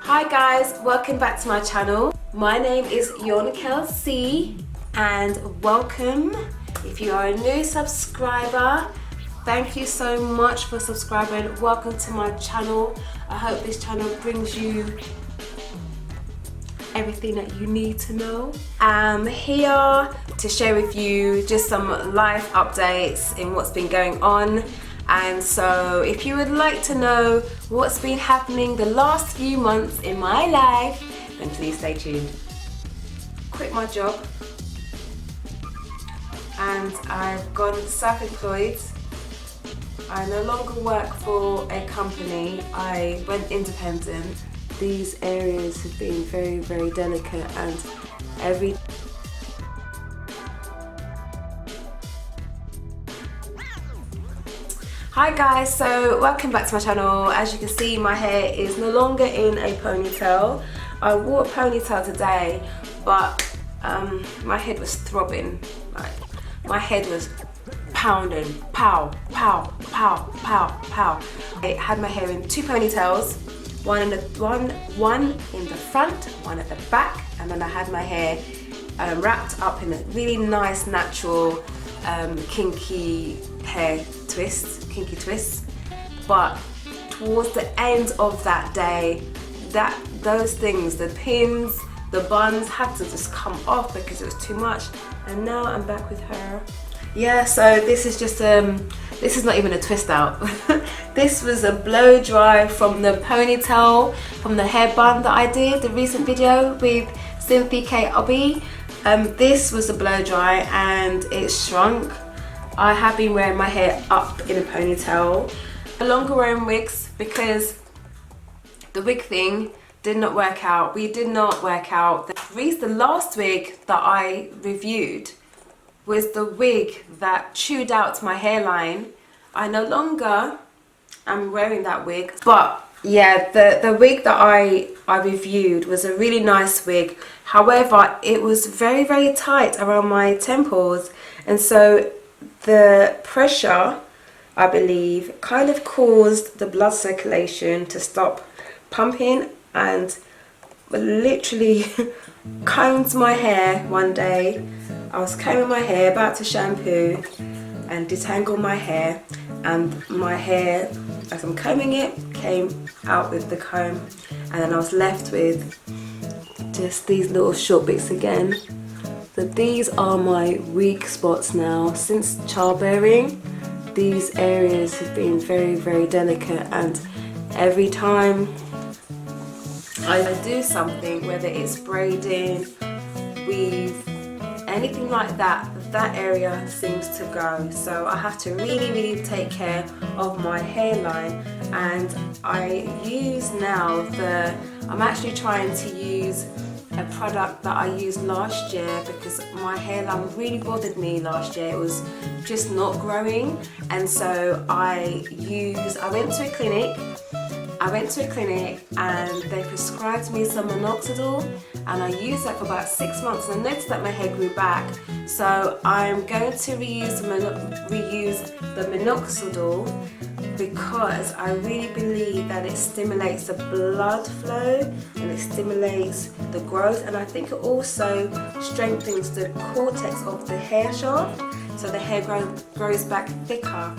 Hi guys, welcome back to my channel. My name is Yonkel and welcome. If you are a new subscriber, thank you so much for subscribing. Welcome to my channel. I hope this channel brings you everything that you need to know. I'm here to share with you just some life updates in what's been going on. And so if you would like to know what's been happening the last few months in my life, then please stay tuned. Quit my job and I've gone self-employed. I no longer work for a company. I went independent. These areas have been very, very delicate, and Hi guys, so welcome back to my channel. As you can see, my hair is no longer in a ponytail. I wore a ponytail today, but my head was throbbing. Like, my head was pounding, pow, pow, pow, pow, pow. I had my hair in two ponytails, one in the front, one at the back, and then I had my hair wrapped up in a really nice, natural, kinky hair twist, kinky twist. But towards the end of that day, those things, the pins, the buns, had to just come off because it was too much. And now I'm back with her. Yeah, so this is just this is not even a twist out. This was a blow dry from the ponytail, from the hair bun that I did, the recent video with Cynthia K. Obby. This was a blow dry and it shrunk. I have been wearing my hair up in a ponytail. No longer wearing wigs because the wig thing did not work out. We did not work out. The last wig that I reviewed was the wig that chewed out my hairline. I no longer am wearing that wig, but yeah, the wig that I reviewed was a really nice wig. However, it was very, very tight around my temples, and so the pressure, I believe, kind of caused the blood circulation to stop pumping, and literally combed my hair one day. I was combing my hair, about to shampoo and detangle my hair, and my hair, as I'm combing it, came out with the comb, and then I was left with just these little short bits again. So these are my weak spots now. Since childbearing, these areas have been very, very delicate, and every time I do something, whether it's braiding, weave, anything like that, that area seems to go. So I have to really, really take care of my hairline, and I use now I'm actually trying to use a product that I used last year because my hairline really bothered me last year. It was just not growing, and so I went to a clinic and they prescribed me some minoxidil, and I used that for about 6 months, and I noticed that my hair grew back. So I'm going to reuse the minoxidil because I really believe that it stimulates the blood flow and it stimulates the growth, and I think it also strengthens the cortex of the hair shaft, so the hair grows back thicker.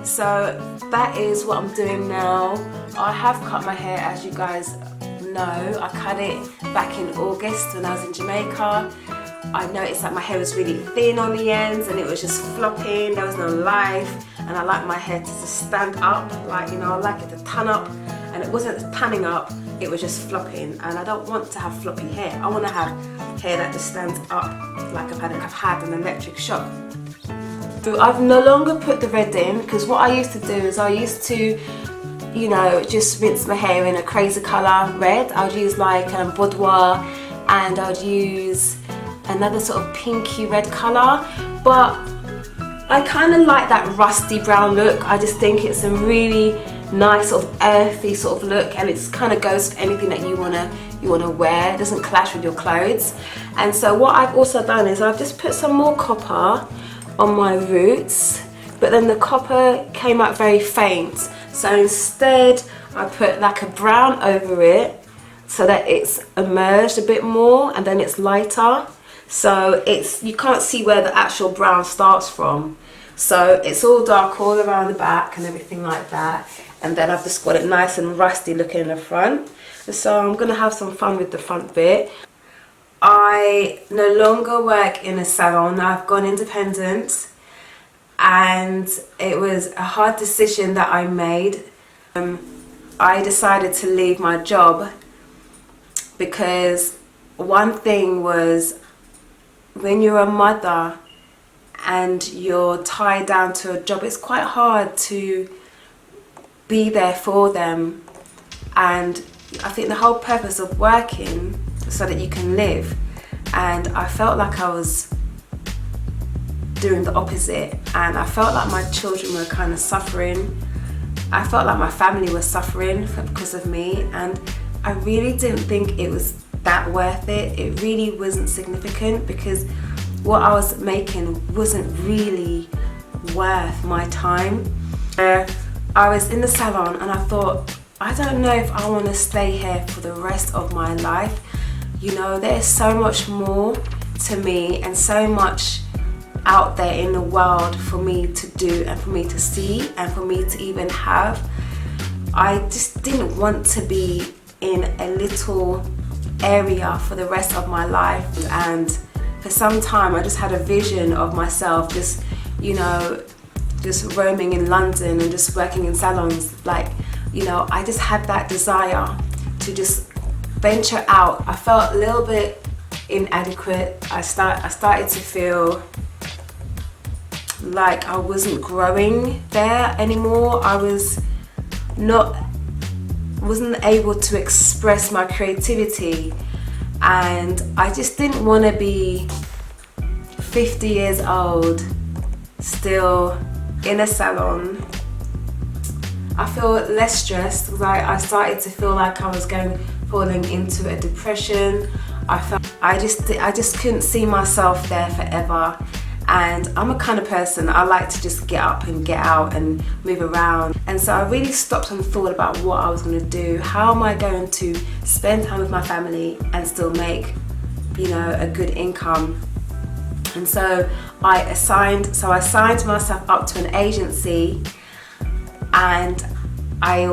So that is what I'm doing now. I have cut my hair, as you guys know. I cut it back in August when I was in Jamaica. I noticed that my hair was really thin on the ends and it was just flopping, there was no life, and I like my hair to just stand up, like, you know, I like it to tan up, and it wasn't tanning up, it was just flopping, and I don't want to have floppy hair. I want to have hair that just stands up like I've had an electric shock. So I've no longer put the red in, because what I used to do is I used to, you know, just rinse my hair in a crazy colour red. I would use like boudoir, and I would use another sort of pinky red colour, but I kind of like that rusty brown look. I just think it's a really nice sort of earthy sort of look, and it kind of goes with anything that you wanna wear. It doesn't clash with your clothes. And so what I've also done is I've just put some more copper on my roots, but then the copper came out very faint, so instead I put like a brown over it, so that it's emerged a bit more, and then it's lighter. So you can't see where the actual brown starts from. So it's all dark all around the back and everything like that. And then I've just got it nice and rusty looking in the front. So I'm gonna have some fun with the front bit. I no longer work in a salon. I've gone independent, and it was a hard decision that I made. I decided to leave my job because one thing was, when you're a mother and you're tied down to a job, it's quite hard to be there for them. And I think the whole purpose of working is so that you can live, and I felt like I was doing the opposite, and I felt like my children were kind of suffering. I felt like my family was suffering because of me, and I really didn't think it was that worth it. It really wasn't significant, because what I was making wasn't really worth my time. I was in the salon and I thought, I don't know if I want to stay here for the rest of my life. You know, there's so much more to me and so much out there in the world for me to do and for me to see and for me to even have. I just didn't want to be in a little area for the rest of my life. And for some time I just had a vision of myself just, you know, just roaming in London and just working in salons. Like, you know, I just had that desire to just venture out. I felt a little bit inadequate. I started to feel like I wasn't growing there anymore. I wasn't able to express my creativity, and I just didn't want to be 50 years old still in a salon. I feel less stressed because I started to feel like I was falling into a depression. I just couldn't see myself there forever. And I'm a kind of person, I like to just get up and get out and move around. And so I really stopped and thought about what I was going to do. How am I going to spend time with my family and still make, you know, a good income? And so I signed myself up to an agency, and I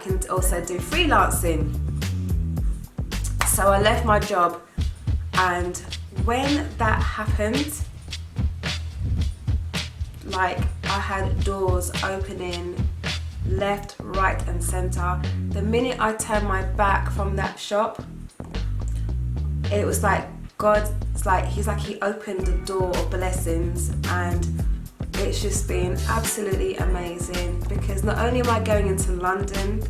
can also do freelancing. So I left my job, and when that happened, like, I had doors opening left, right and center. The minute I turned my back from that shop, it was like God, he opened the door of blessings, and it's just been absolutely amazing, because not only am I going into London,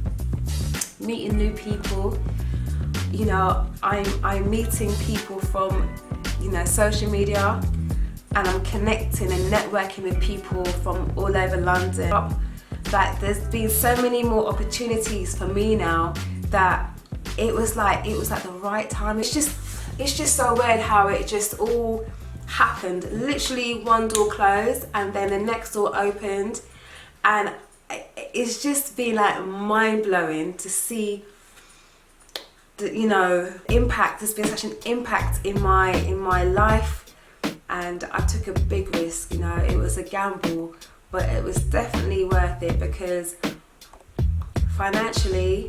meeting new people, you know, I'm meeting people from, you know, social media, and I'm connecting and networking with people from all over London. Like, there's been so many more opportunities for me now that it was like the right time. It's just so weird how it just all happened. Literally one door closed and then the next door opened, and it's just been like mind-blowing to see the, you know, impact. There's been such an impact in my life, and I took a big risk. You know, it was a gamble, but it was definitely worth it, because financially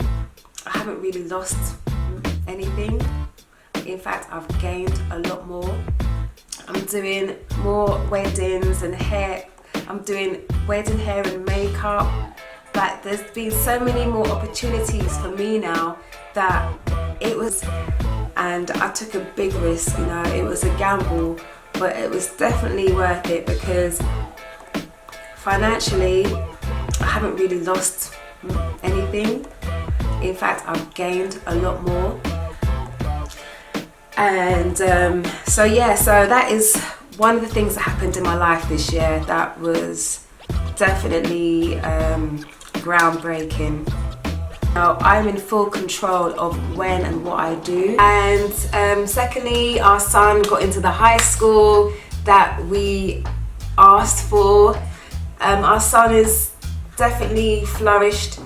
I haven't really lost anything. In fact, I've gained a lot more. I'm doing more weddings and hair. I'm doing wedding hair and makeup. Like, there's been so many more opportunities for me now that it was, and I took a big risk, you know, it was a gamble, but it was definitely worth it, because financially I haven't really lost anything. In fact, I've gained a lot more. And so that is one of the things that happened in my life this year that was definitely groundbreaking. Now I'm in full control of when and what I do. And secondly, our son got into the high school that we asked for. Our son is definitely flourished,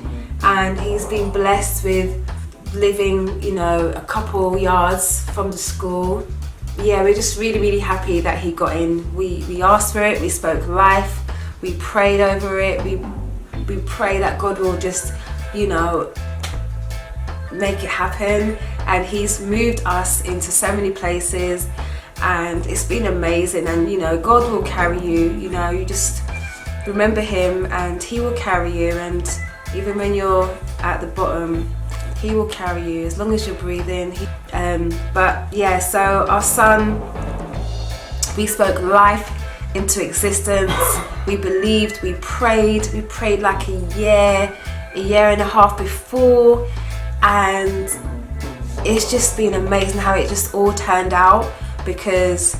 and he's been blessed with living, you know, a couple yards from the school. Yeah, we're just really happy that he got in. We asked for it, we spoke life, we prayed over it, we pray that God will just, you know, make it happen. And he's moved us into so many places, and it's been amazing. And you know, God will carry you, you know, you just remember him and he will carry you. And even when you're at the bottom, he will carry you as long as you're breathing. But yeah, so our son, we spoke life into existence. We believed, we prayed like a year and a half before, and it's just been amazing how it just all turned out, because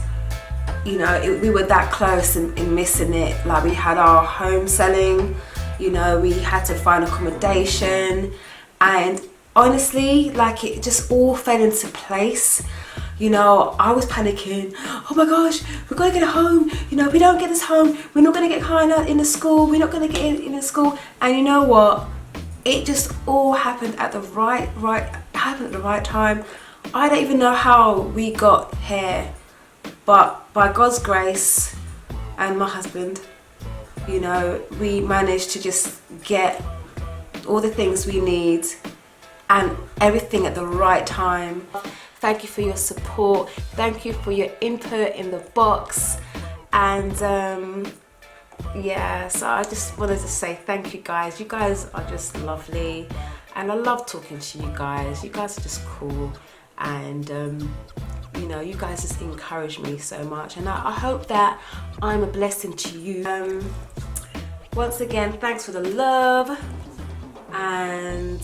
you know, we were that close in missing it. Like, we had our home selling, you know, we had to find accommodation, and honestly, like, it just all fell into place. You know, I was panicking. Oh my gosh, we're gonna get a home. You know, if we don't get this home, we're not gonna get Kaina in the school. We're not gonna get in the school. And you know what? It just all happened at the right time. I don't even know how we got here, but by God's grace and my husband, you know, we managed to just get all the things we need and everything at the right time. Thank you for your support. Thank you for your input in the box. And yeah, so I just wanted to say thank you guys. You guys are just lovely, and I love talking to you guys. You guys are just cool, and you know, you guys just encourage me so much, and I hope that I'm a blessing to you. Once again, thanks for the love, and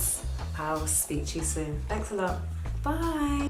I'll speak to you soon. Thanks a lot. Bye.